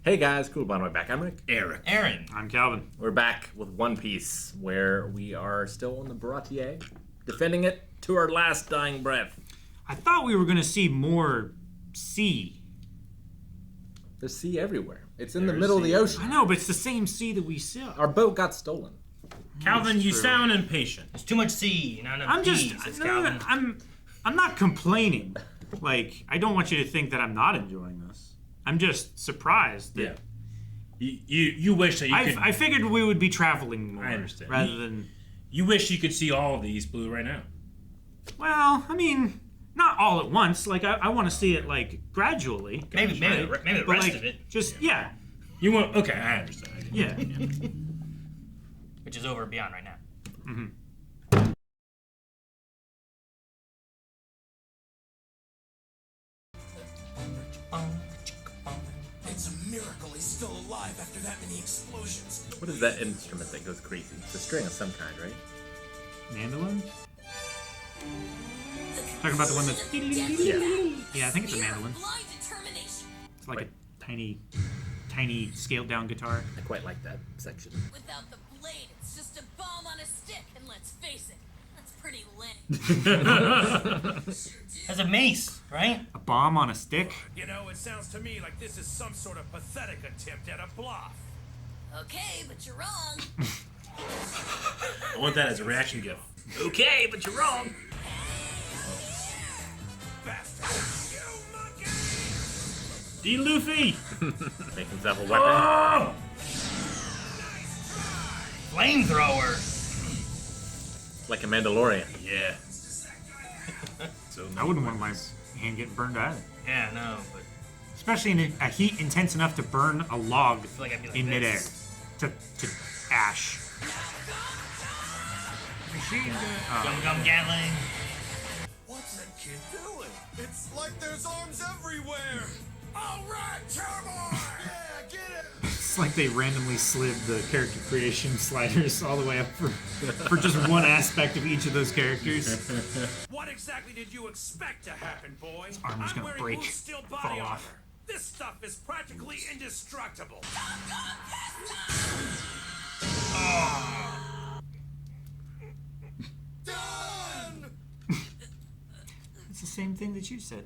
Hey guys, cool by the way back. I'm Rick. Eric. Aaron. I'm Calvin. We're back with One Piece, where we are still on the Marietta, defending it to our last dying breath. I thought we were going to see more sea. There's sea everywhere. It's in the middle of the ocean. I know, but it's the same sea that we saw. Our boat got stolen. Calvin, you sound impatient. There's too much sea, not enough I'm peas, just, says no, Calvin. I'm not complaining. Like, I don't want you to think that I'm not enjoying this. I'm just surprised that You wish that you could... I figured we would be traveling more. I understand. Rather than... You wish you could see all of the East Blue right now. Well, I mean, not all at once. Like, I want to see it, like, gradually. Maybe the But, rest like, of it, just, yeah. You want... Okay, I understand. Yeah. which is over and beyond right now. Mm-hmm. It's a miracle he's still alive after that many explosions. What is that instrument that goes crazy? It's a string of some kind, right? Mandolin? Talking about the one that's... Yeah, I think it's a mandolin. It's like a tiny scaled down guitar. I quite like that section. Without the blade, it's just a bomb on a stick, and let's face it, that's pretty lame. Has a mace, right? A bomb on a stick? You know, it sounds to me like this is some sort of pathetic attempt at a bluff. Okay, but you're wrong. I want that as a reaction gift. Okay, but you're wrong. Bastard. You monkey! D. Luffy! Make himself a weapon. Oh! Flamethrower. Like a Mandalorian. Yeah. So I wouldn't want my hand getting burned either. Yeah, no, but Especially in a heat intense enough to burn a log feel like I'd be like in this. midair. To ash. Gum Gum Gatling. What's that kid doing? It's like there's arms everywhere. All right, cowboy! Yeah, get it! It's like they randomly slid the character creation sliders all the way up for just one aspect of each of those characters. What exactly did you expect to happen, boy? armor's I'm gonna wearing break, loose steel fall body armor. off. This stuff is practically indestructible. Done! It's the same thing that you said.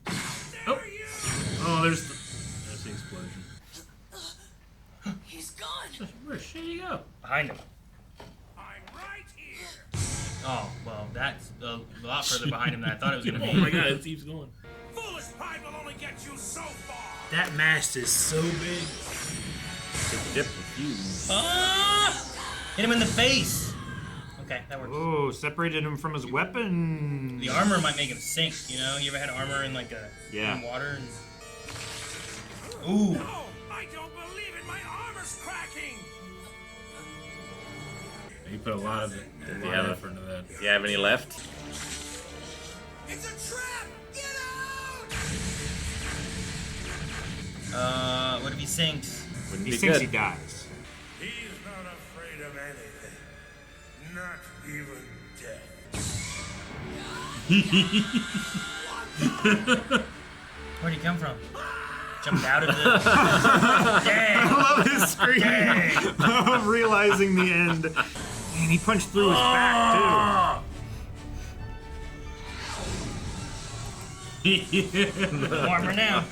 There you! Oh, there's the explosion. He's gone. Where should he go? Behind him. I'm right here. Oh, well, that's a lot further behind him than I thought it was going to Oh be. my god, it keeps going. Foolish pride will only get you so far. That mast is so big. It's dipped with fuse. Ah! Hit him in the face. Okay, that works. Oh, separated him from his weapon. The armor might make him sink, you know? You ever had armor in like in water? Ooh. No, I don't believe it. My armor's cracking. You put a lot of it. Does he have effort into that. Does he have any left? It's a trap. Get out! What if he sinks? Wouldn't He be thinks good. he dies. He's not afraid of anything. Not even death. Where'd he come from? Jumped out of the... I love his scream of realizing the end. And he punched through his back, Armor now.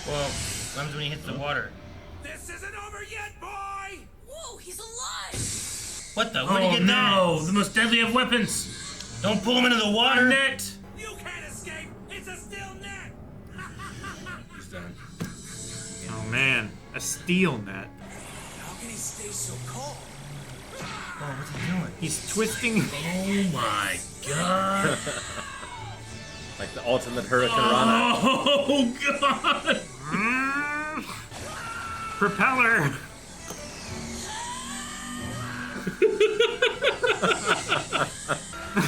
Well, what happens when he hits the water? This isn't over yet, boy. Whoa, he's alive. What the? Where'd he get no! The most deadly of weapons! that? Don't pull him into the water. Net! You can't escape. It's a steel net. He's done. too. Oh man, a steel net. How can he stay so calm? Oh, what's he doing? He's twisting. Oh my god! Like the ultimate Hurricane Rana. Oh god! Propeller.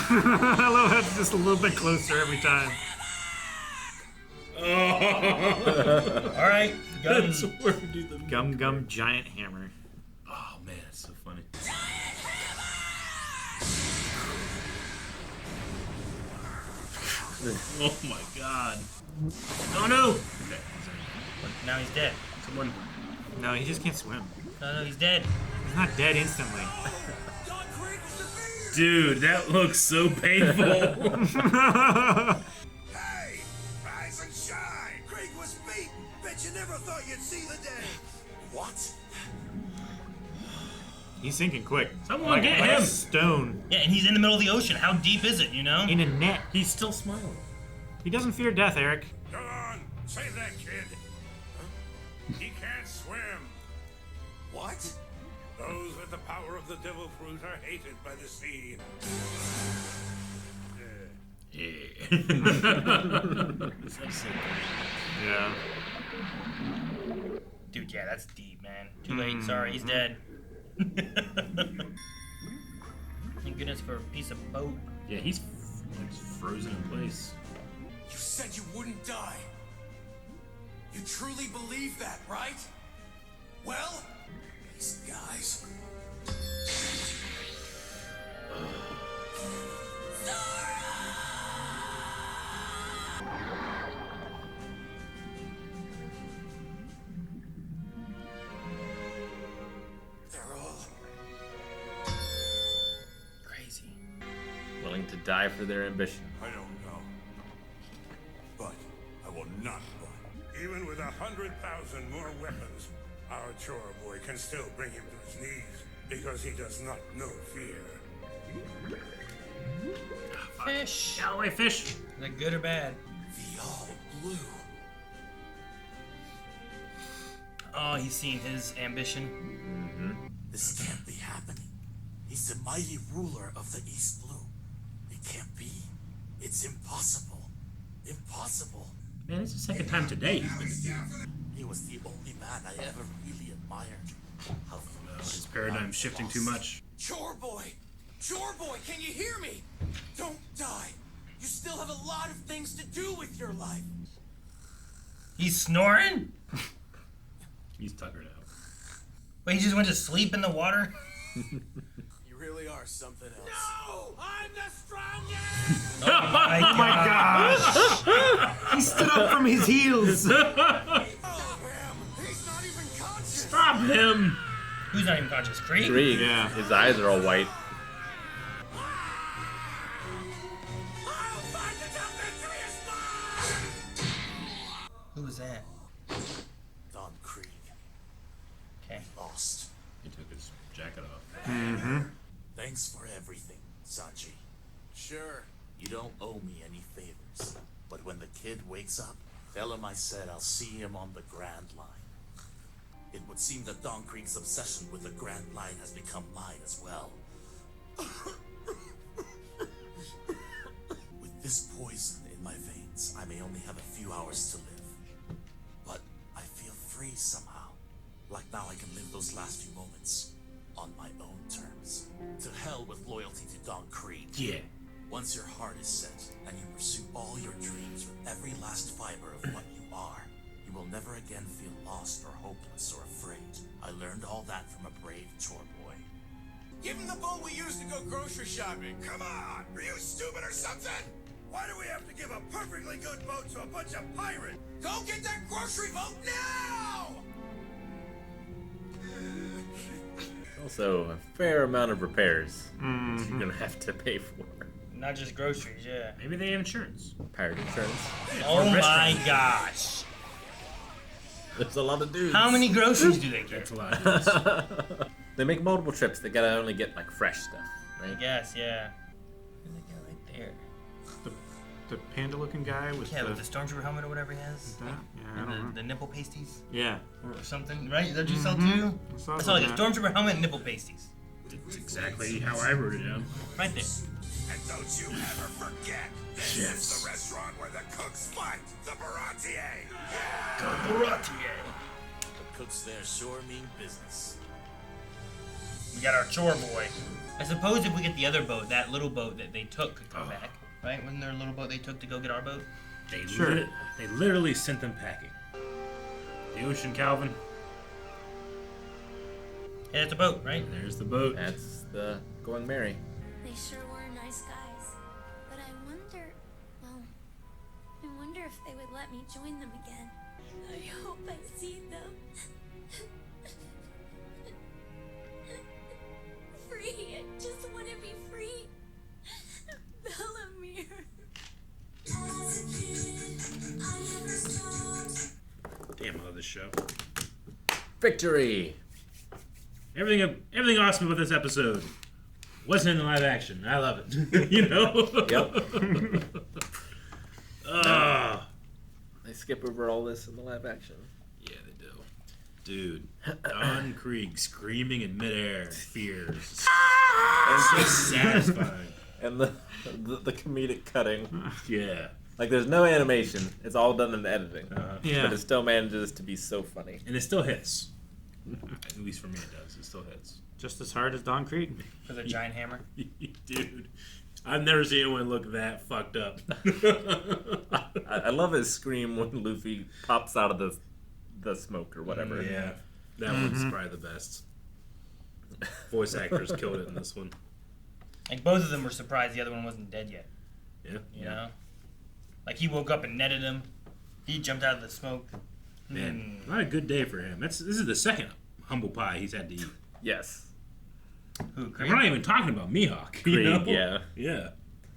I love how it's just a little bit closer every time. All right, guns. That's where we do the Gum giant hammer. Oh man, it's so funny. Oh my god. Oh no! Okay, Now he's dead. someone. No, he just can't swim. No, he's dead. He's not dead instantly. Don Krieg was defeated! Dude, that looks so painful. Hey! Rise and shine! Krieg was beaten! Bet you never thought you'd see the day! What? He's sinking quick. Someone get like him! a stone Yeah, and he's in the middle of the ocean. How deep is it, you know? in a net. He's still smiling. He doesn't fear death, Eric. Come on! Save that kid! He can't swim! What? Those with the power of the devil fruit are hated by the sea. Yeah. Dude, yeah, that's deep, man. Too late. Sorry, he's dead. Thank goodness for a piece of boat. Yeah, he's like frozen in place. You said you wouldn't die. You truly believe that, right? Well, these guys. They're all Crazy. Willing to die for their ambition. I don't know. But I will not run. Even with 100,000 more weapons, our chore boy can still bring him to his knees because he does not know fear. Fish. Get away, fish! Is that good or bad? The all blue. Oh, he's seen his ambition. This can't be happening. He's the mighty ruler of the East Blue. It can't be. It's impossible. Impossible. Man, it's the second time today he's been defeated. He was the only man I ever really admired. How foolish. His paradigm's shifting too much. Chore boy! Chore boy, can you hear me? Don't die. You still have a lot of things to do with your life. He's snoring? He's tuckered out. Wait, he just went to sleep in the water? You really are something else. No! I'm the strongest! My God. He stood up from his heels. Stop him! He's not even conscious! Stop him! Who's not even conscious? Krieg? Krieg. Yeah. His eyes are all white. I'll find the victory is mine! Who was that? Don Krieg Okay. lost. He took his jacket off. Thanks for everything, Sanji. Sure. You don't owe me any favors. But when the kid wakes up, tell him I said I'll see him on the Grand Line. It would seem that Don Krieg's obsession with the Grand Line has become mine as well. With this poison in my veins, I may only have a few hours to live. But I feel free somehow. Like now I can live those last few moments on my own terms. To hell with loyalty to Don Krieg. Yeah. Once your heart is set and you pursue all your dreams with every last fiber of what you are, you will never again feel lost or hopeless or afraid. I learned all that from a brave chore boy. Give him the boat we used to go grocery shopping. Come on! Are you stupid or something? Why do we have to give a perfectly good boat to a bunch of pirates? Go get that grocery boat now! Also, a fair amount of repairs you're gonna have to pay for. Not just groceries, yeah. Maybe they have insurance. Pirate insurance. Oh my restaurant. gosh. There's a lot of dudes. How many groceries do they get? That's a lot. Of They make multiple trips. They gotta only get like fresh stuff, I right? guess, yeah. Where's that guy right there? The panda-looking guy with Yeah, the... with the stormtrooper helmet or whatever he has. that? Yeah, I And don't know. the nipple pasties Yeah. or something, right? Is that what you saw too? I saw I saw like a that. stormtrooper helmet and nipple pasties. That's exactly how I wrote it down. Right there. And don't you ever forget, this is the restaurant where the cooks fight, the Baratier! The cooks there sure mean business. We got our chore boy. I suppose if we get the other boat, that little boat that they took could come back. Right? Wasn't there a little boat they took to go get our boat? They Sure. they literally sent them packing. The ocean, Calvin. Yeah, it's a boat, right? There's the boat. That's the going merry. They sure were nice guys. But I wonder, well, if they would let me join them again. I hope I see them. Free. I just want to be free. Bellamere. As a kid, I never stopped. Damn, I love this show. Victory! Everything awesome about this episode wasn't in the live action. I love it. You know? Yep. They skip over all this in the live action. Yeah, they do. Dude, Don Krieg screaming in midair in fear. It's so satisfying. And the comedic cutting. Yeah. Like, there's no animation. It's all done in editing. Yeah. But it still manages to be so funny. And it still hits. At least for me it does. It still hits. Just as hard as Don Krieg. For the giant hammer. Dude, I've never seen anyone look that fucked up. I love his scream when Luffy pops out of the smoke or whatever. Yeah. That one's probably the best. Voice actors killed it in this one. Like, both of them were surprised the other one wasn't dead yet. Yeah. You know? Like, he woke up and netted him. He jumped out of the smoke. Man, not a good day for him. This is the second humble pie he's had to eat. Yes. Who, And Krieg? we're not even talking about Mihawk. Krieg, You know? yeah. Yeah.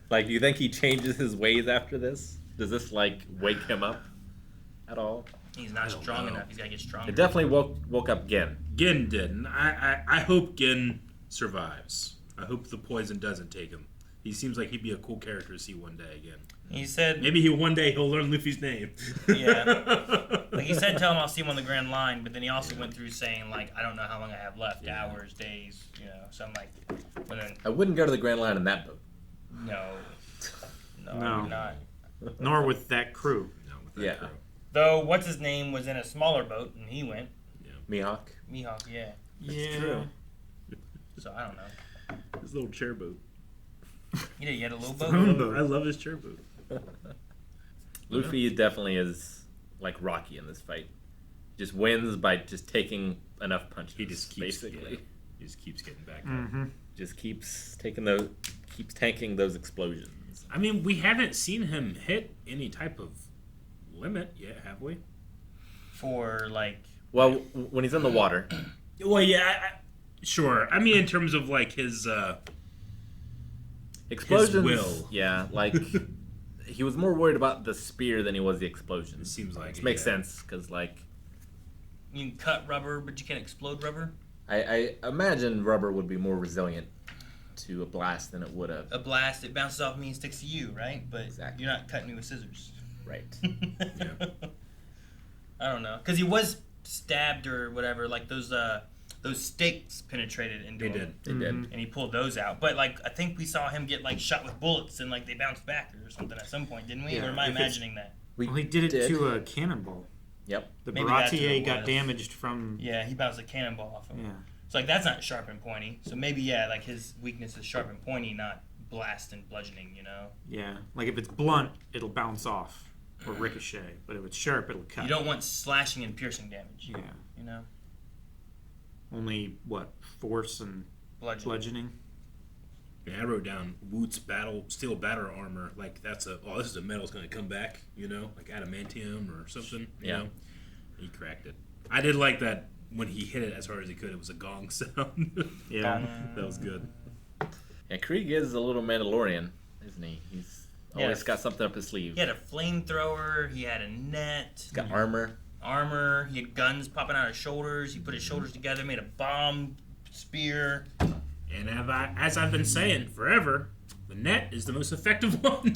Like, do you think he changes his ways after this? Does this, like, wake him up at all? He's not don't strong know. enough. He's got to get stronger. It definitely woke up Gin. Gin did. And I hope Gin survives. I hope the poison doesn't take him. He seems like he'd be a cool character to see one day again. He said... Maybe one day he'll learn Luffy's name. Yeah. Like, he said, tell him I'll see him on the Grand Line, but then he also went through saying, like, I don't know how long I have left. Hours, days, you know. So I'm like... But then, I wouldn't go to the Grand Line in that boat. no. No, No. I would not. Nor with that crew. No, with that Yeah. crew. Though, what's-his-name was in a smaller boat, and he went. Mihawk. Mihawk, yeah. Yeah. true. So, I don't know. His little chair boat. He had a little boat. Throne boat. I love his chair boat. Luffy definitely is like Rocky in this fight. Just wins by just taking enough punches. He just keeps basically. yeah, he just keeps getting back up. Mm-hmm. Just keeps tanking those explosions. I mean, we haven't seen him hit any type of limit yet, have we? For, like... Well, when he's in the water, Well, yeah, sure. I mean, in terms of like his explosions. will. Yeah, like he was more worried about the spear than he was the it explosions. seems like Which it, makes yeah. sense because, like, You can cut rubber, but you can't explode rubber. I imagine rubber would be more resilient to a blast than it would a A blast, it bounces off me and sticks to you, right? But Exactly. you're not cutting me with scissors. right. I don't know, because he was stabbed or whatever. Like those stakes penetrated into They him, did. They did. and he pulled those out. But like I think we saw him get like shot with bullets and like they bounced back or something at some point, didn't we? Yeah, Or am I if it's- imagining that? Well, he did it to a cannonball. Yep. The Maybe that's what Baratier it got was. damaged from... Yeah, he bounced a cannonball off him. Yeah. So like that's not sharp and pointy. So maybe yeah, like his weakness is sharp and pointy, not blast and bludgeoning. You know. Yeah. Like if it's blunt, it'll bounce off or ricochet. But if it's sharp, it'll cut. You don't want slashing and piercing damage. Yeah. You know, Only, what, force and bludgeoning. bludgeoning? Yeah, I wrote down Woot's steel battle armor. Like this is a metal's gonna come back. You know, like adamantium or something. You Yeah. know, he cracked it. I did like that when he hit it as hard as he could. It was a gong sound. Yeah. That was good. Yeah, Krieg is a little Mandalorian, isn't he? He's always got something up his sleeve. He had a flamethrower. He had a net. He's got armor. Armor. He had guns popping out of his shoulders. He put his shoulders together, made a bomb spear. And as I've been saying forever, the net is the most effective one.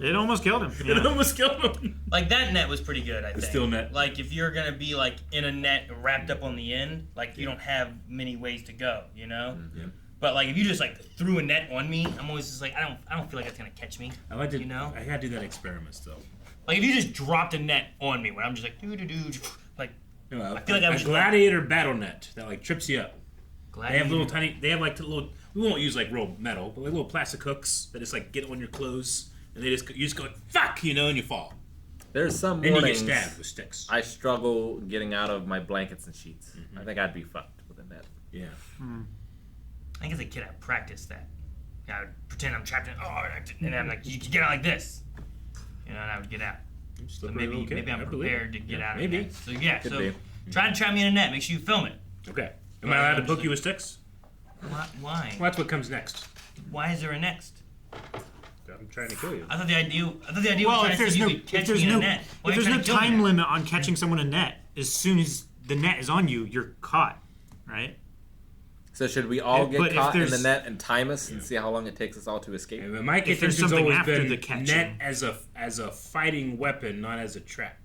It almost killed him. It Yeah. almost killed him. Like that net was pretty good, I think. steel net. Like if you're gonna be like in a net wrapped up on the end, like you don't have many ways to go, you know. Yeah. But like if you just like threw a net on me, I'm always just like I don't feel like it's gonna catch me. I like to, You know? I gotta do that experiment still. Like if you just dropped a net on me, where I'm just like doo doo doo, like You know, I feel like I a was gladiator battle net that like trips you up. glad. They have little tiny. They have like little. We won't use like real metal, but like little plastic hooks that just like get on your clothes, and you just go like, fuck, you know, and you fall. There's some Then you get mornings stabbed with sticks. I struggle getting out of my blankets and sheets. I think I'd be fucked with a net. Yeah. I think as a kid I practiced that. I would pretend I'm trapped in and I'm like you can get out like this, you know, and I would get out. So Slippery maybe little kid. maybe I'm I believe prepared to it. get Yeah, out of maybe. the net. So yeah, Could so be. try to trap me in a net. Make sure you film it. Okay. Am I allowed to poke you with sticks? Why? Well, that's what comes next. Why is there a next? I'm trying to kill you. I thought the idea Well, was if trying to there's see no if you could catch me in a net. Why if are you there's no trying to kill me time now? limit on catching someone in a net, as soon as the net is on you, you're caught, right? So should we all But get if caught in the there's- net and time us and see how long it takes us all to escape? And my If there's contention's something always after been the catching. net as a fighting weapon, not as a trap.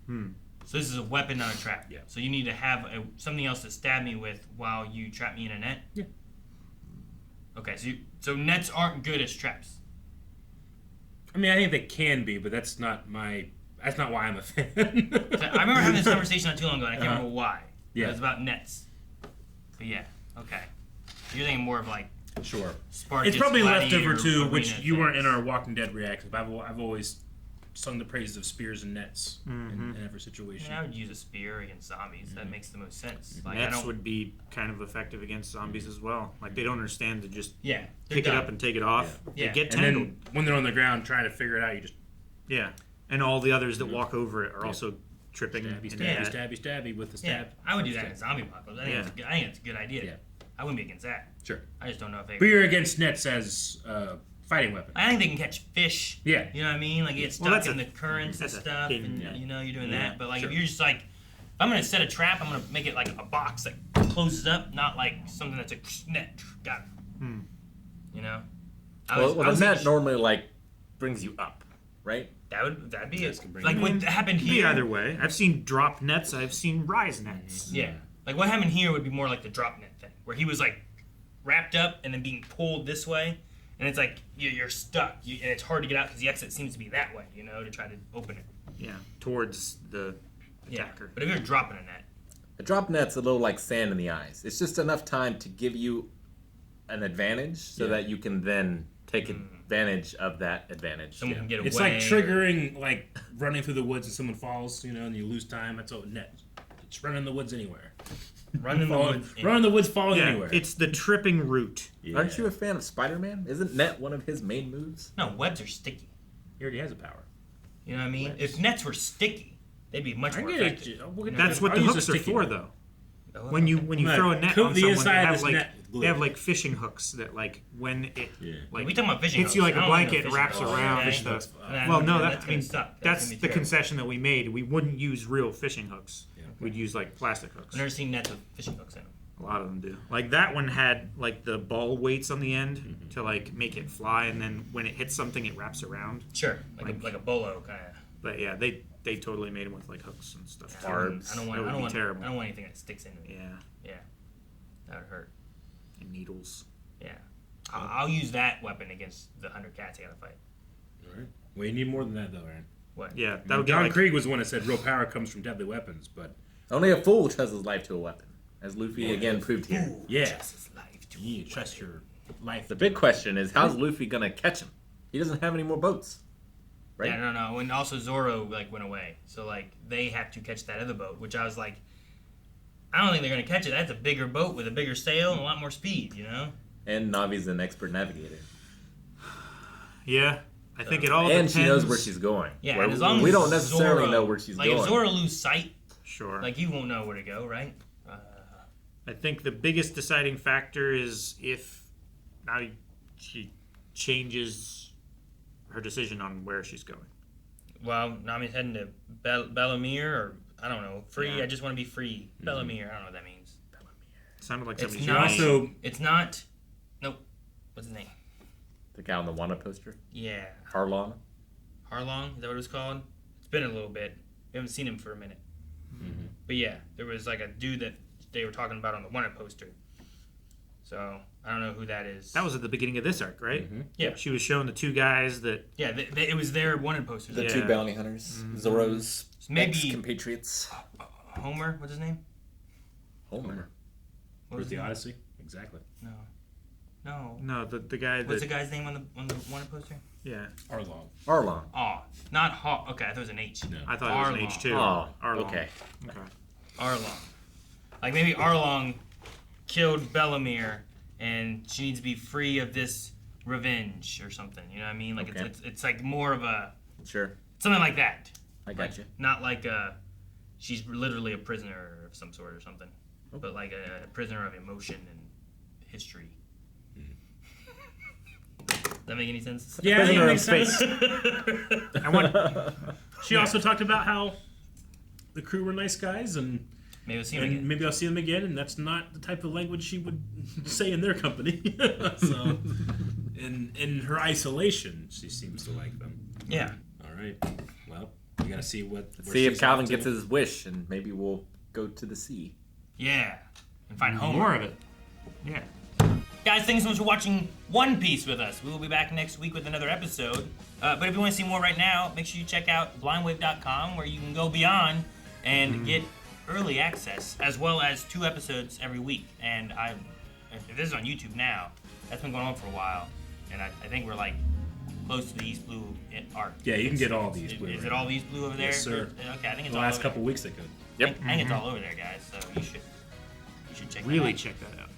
So this is a weapon, not a trap. Yeah. So you need to have something else to stab me with while you trap me in a net. Yeah. Okay, so nets aren't good as traps. I mean, I think they can be, but that's not why I'm a fan. So I remember having this conversation not too long ago, and I can't Uh-huh. remember why. Yeah. It was about nets. But yeah, okay. So you're thinking more of like Sure. Spartacus, It's probably gladiator, leftover too, which arena you weren't in things. our Walking Dead reactions. But I've always sung the praises of spears and nets in every I situation. mean, I would use a spear against zombies. That makes the most sense. Like I Nets don't. would be kind of effective against zombies as well. Like they don't understand to just Yeah. they're pick it dumb. up and take it off. Yeah. They get And tangled. then when they're on the ground trying to figure it out, you just Yeah, and all the others that walk over it are also tripping. stabby, in stabby, that. stabby, stabby with the Yeah, stab. I would do that in zombie apocalypse. I think, Yeah. it's a good, I think it's a good idea. Yeah. I wouldn't be against that. Sure. I just don't know if they. But you're against nets as fighting weapon. I think they can catch fish. Yeah. You know what I mean? Like you get Well, stuck that's in a- the currents and that's a stuff, hidden- and yeah. you know you're doing Yeah, that. But like sure. if you're just like, if I'm gonna set a trap, I'm gonna make it like a box that closes up, not like something that's a net. Got it. You know. Well, I the was net thinking- normally like brings you up, right? That'd be it. can bring Like you what up. happened Could be here. either way. I've seen drop nets. I've seen rise nets. Yeah. Like what happened here would be more like the drop net thing, where he was like wrapped up and then being pulled this way, and it's like you're stuck, and it's hard to get out because the exit seems to be that way, you know, to try to open it. Yeah, towards the Yeah. attacker. But if you're dropping a net, A drop net's a little like sand in the eyes. It's just enough time to give you an advantage so that you can then take advantage of that advantage. someone can get away. It's like triggering, like running through the woods and someone falls, and you lose time. That's all net. It's running in the woods anywhere. Run in the woods. Run in the woods, falling Yeah, anywhere. it's the tripping route. Aren't you a fan of Spider-Man? Isn't net one of his main moves? No, webs are sticky. He already has a power. You know what I mean? If nets were sticky, they'd be much I more get effective. it. That's what I'll the use a hooks are sticky for, one. though. Oh, When you Right. throw a net Coat on the someone, inside they of have this like net with glue. they have like fishing hooks that like when it like we talking about fishing hits you hooks. like I a don't like blanket, no wraps fishing hooks, around okay? and stuff. Nah, Well, no, that's I gonna mean suck. that's gonna be the terrible. concession that we made. We wouldn't use real fishing hooks. We'd use like plastic hooks. I've never seen nets with fishing hooks in them. A lot of them do. Like that one had like the ball weights on the end to like make it fly, and then when it hits something, it wraps around. Sure, like a bolo kind of. But yeah, they totally made them with like hooks and stuff. too. Barbs. I don't That want. would I don't be want. terrible. I don't want anything that sticks into me. Yeah, Yeah, that would hurt. and needles. Yeah, I'll use that weapon against the 100 cats I gotta fight. All right. Well, you need more than that, though, Aaron. What? Yeah, that Now, would get John like Krieg was the one that said real power comes from deadly weapons, but Only a fool trusts his life to a weapon, as Luffy again proved here. yeah, His life to you need to trust your life. The big question is, how's Luffy gonna catch him? He doesn't have any more boats, right? Yeah, no. And also Zoro like went away, so like they have to catch that other boat, which I was like, I don't think they're gonna catch it. That's a bigger boat with a bigger sail and a lot more speed, you know. And Navi's an expert navigator, yeah. I think it all and depends. she knows where she's going. Yeah, Where and as long we as don't necessarily Zoro, know where she's like, going. if Zoro lose sight, Sure. like you won't know where to go, right? I think the biggest deciding factor is if now she changes her decision on where she's going. Well, Nami's heading to Bellemere, or I don't know, free. Yeah. I just want to be free. Bellemere, I don't know what that means. It sounded like It's somebody's not. also- It's not. Nope. What's his name? The guy on the wanted poster, Yeah, Harlong. Harlong. Is that what it was called? It's been a little bit. We haven't seen him for a minute. But yeah, there was like a dude that they were talking about on the wanted poster. So I don't know who that is. That was at the beginning of this arc, right? Yeah. She was showing the two guys that Yeah, it was their wanted posters. The Yeah. two bounty hunters, Zoro's Maybe- ex-compatriots. Homer. What's his name? Homer. What Where's was the his name? Odyssey? Exactly. No. no the guy that What's the guy's name on the wanted poster? yeah Arlong. Harlong. Oh, not Haw. Okay, I thought it was an H. No. I thought it was an Arlong. H too. Oh, Arlong. okay. Arlong. Like maybe Arlong killed Bellemere and she needs to be free of this revenge or something. You know what I mean? Like Okay. it's like more of a Sure. Something like that. I got you. Not like she's literally a prisoner of some sort or something, but like a prisoner of emotion and history. Does that make any sense? Yeah, I think it makes Prisoner sense. I want. She also talked about how the crew were nice guys, and Maybe we'll see him and again. maybe I'll see them again, and that's not the type of language she would say in their company. So, in her isolation, she seems to like them. Yeah. All right. Well, we gotta see where See if she's Calvin up to. gets his wish, and maybe we'll go to the sea. Yeah. And find Homer. More of it. Yeah. Guys, thanks so much for watching One Piece with us. We will be back next week with another episode. But if you want to see more right now, make sure you check out blindwave.com where you can go beyond and get early access, as well as 2 episodes every week. And if this is on YouTube now, that's been going on for a while. And I think we're like close to the East Blue arc. Yeah, you can get all these blue. Is right it all East Blue over there? Yes, sir. Okay, I think it's The all last over couple weeks they could. Yep. I think it's all over there, guys. So you should check Really that out. check that out.